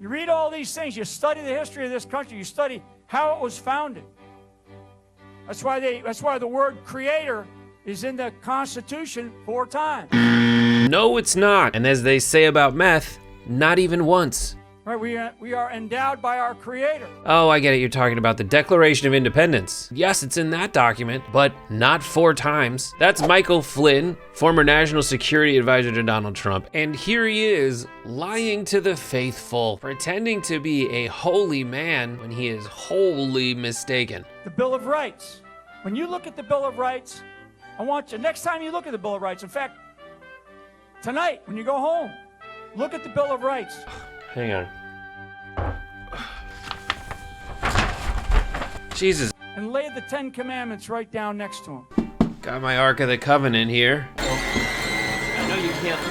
You read all these things, you study the history of this country, you study how it was founded. That's why the word creator is in the Constitution 4 times. No, it's not. And as they say about meth, not even once. Right, we are endowed by our creator. Oh, I get it. You're talking about the Declaration of Independence. Yes, it's in that document, but not 4 times. That's Michael Flynn, former National Security Advisor to Donald Trump. And here he is, lying to the faithful, pretending to be a holy man when he is wholly mistaken. The Bill of Rights. When you look at the Bill of Rights, I want you, next time you look at the Bill of Rights, in fact, tonight when you go home, look at the Bill of Rights. Hang on. Jesus. And lay the 10 Commandments right down next to them. Got my Ark of the Covenant here. I know you can't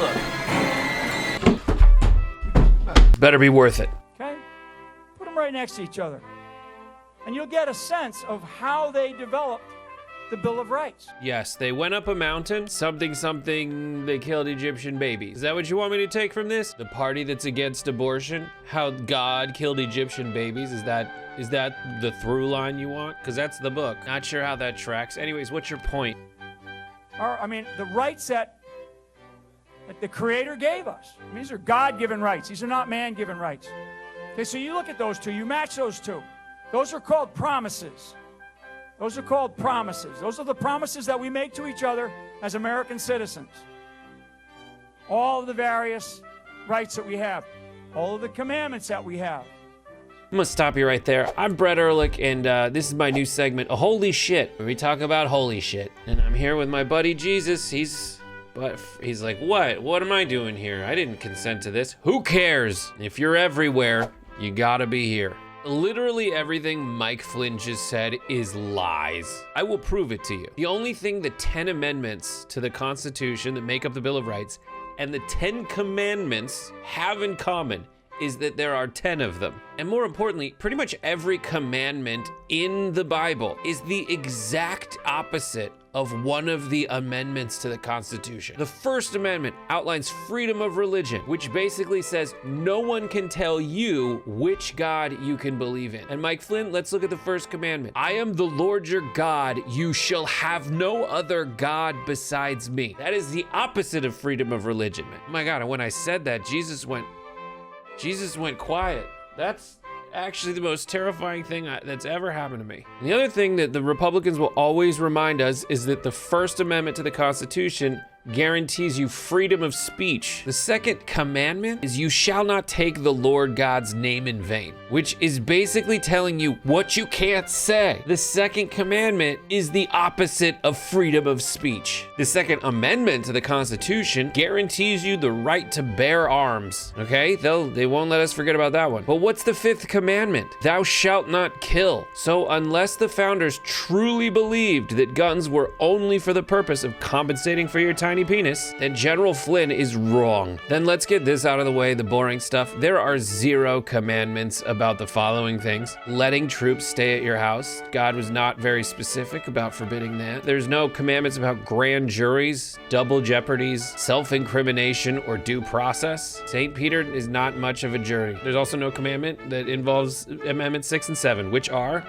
look. Better be worth it. Okay? Put them right next to each other. And you'll get a sense of how they developed the Bill of Rights. Yes, they went up a mountain, something, they killed Egyptian babies. Is that what you want me to take from this? The party that's against abortion? How God killed Egyptian babies? Is that the through line you want? Because that's the book. Not sure how that tracks. Anyways, what's your point? The rights that the Creator gave us. These are God-given rights. These are not man-given rights. Okay, so you look at those two, you match those two. Those are called promises. Those are called promises. Those are the promises that we make to each other as American citizens. All of the various rights that we have. All of the commandments that we have. I'm gonna stop you right there. I'm Brett Erlich, and this is my new segment, A Holy Shit, where we talk about holy shit. And I'm here with my buddy Jesus. He's like, what am I doing here? I didn't consent to this. Who cares? If you're everywhere, you gotta be here. Literally everything Mike Flynn just said is lies. I will prove it to you. The only thing the 10 amendments to the Constitution that make up the Bill of Rights and the 10 commandments have in common is that there are 10 of them. And more importantly, pretty much every commandment in the Bible is the exact opposite of one of the amendments to the Constitution. The First Amendment outlines freedom of religion, which basically says no one can tell you which God you can believe in. And Mike Flynn, let's look at the First Commandment. I am the Lord your God. You shall have no other God besides me. That is the opposite of freedom of religion, man. Oh my God, and when I said that, Jesus went quiet. That's actually the most terrifying thing that's ever happened to me. And the other thing that the Republicans will always remind us is that the First Amendment to the Constitution guarantees you freedom of speech. The second commandment is you shall not take the Lord God's name in vain, which is basically telling you what you can't say. The second commandment is the opposite of freedom of speech. The Second Amendment to the Constitution guarantees you the right to bear arms. Okay, they won't let us forget about that one. But what's the fifth commandment? Thou shalt not kill. So unless the founders truly believed that guns were only for the purpose of compensating for your tiny penis, then General Flynn is wrong. Then let's get this out of the way, the boring stuff. There are 0 commandments about the following things. Letting troops stay at your house. God was not very specific about forbidding that. There's no commandments about grand juries, double jeopardies, self-incrimination, or due process. St. Peter is not much of a jury. There's also no commandment that involves Amendments 6 and 7, which are...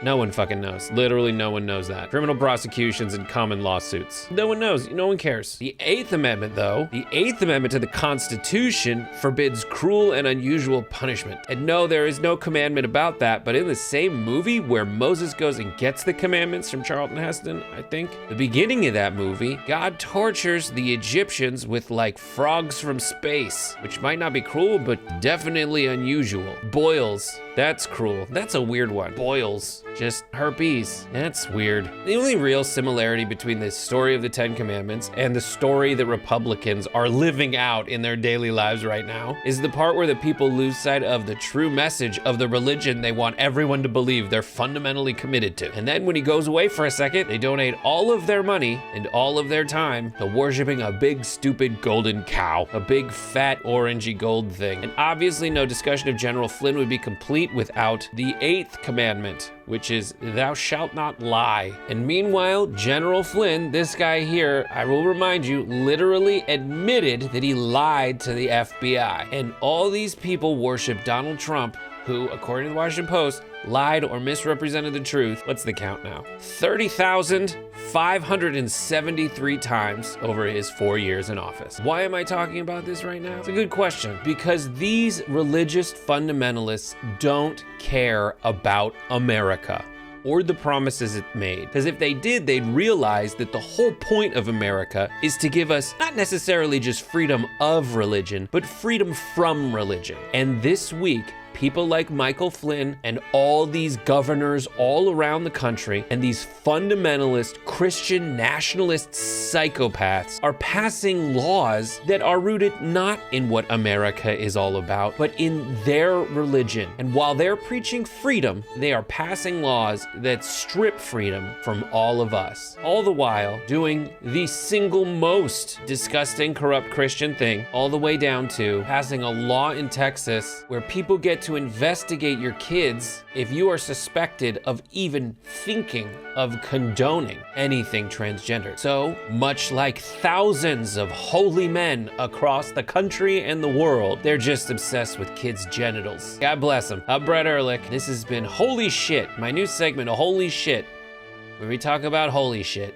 No one fucking knows. Literally no one knows that. Criminal prosecutions and common lawsuits. No one knows. No one cares. The 8th Amendment, though, the 8th Amendment to the Constitution forbids cruel and unusual punishment. And no, there is no commandment about that, but in the same movie where Moses goes and gets the commandments from Charlton Heston, I think, the beginning of that movie, God tortures the Egyptians with like frogs from space, which might not be cruel, but definitely unusual. Boils. That's cruel. That's a weird one. Boils. Just herpes. That's weird. The only real similarity between the story of the 10 Commandments and the story that Republicans are living out in their daily lives right now is the part where the people lose sight of the true message of the religion they want everyone to believe they're fundamentally committed to. And then when he goes away for a second, they donate all of their money and all of their time to worshiping a big stupid golden cow, a big fat orangey gold thing. And obviously no discussion of General Flynn would be complete complete without the 8th commandment, which is thou shalt not lie. And meanwhile, General Flynn, this guy here, I will remind you, literally admitted that he lied to the FBI. And all these people worship Donald Trump, who, according to the Washington Post, lied or misrepresented the truth. What's the count now? 30,573 times over his 4 years in office. Why am I talking about this right now? It's a good question. Because these religious fundamentalists don't care about America or the promises it made. Because if they did, they'd realize that the whole point of America is to give us not necessarily just freedom of religion, but freedom from religion. And this week, people like Michael Flynn and all these governors all around the country and these fundamentalist Christian nationalist psychopaths are passing laws that are rooted not in what America is all about, but in their religion. And while they're preaching freedom, they are passing laws that strip freedom from all of us. All the while doing the single most disgusting, corrupt Christian thing, all the way down to passing a law in Texas where people get to investigate your kids if you are suspected of even thinking of condoning anything transgender. So, much like thousands of holy men across the country and the world, they're just obsessed with kids' genitals. God bless them. I'm Brett Erlich. This has been Holy Shit, my new segment, Holy Shit, where we talk about holy shit.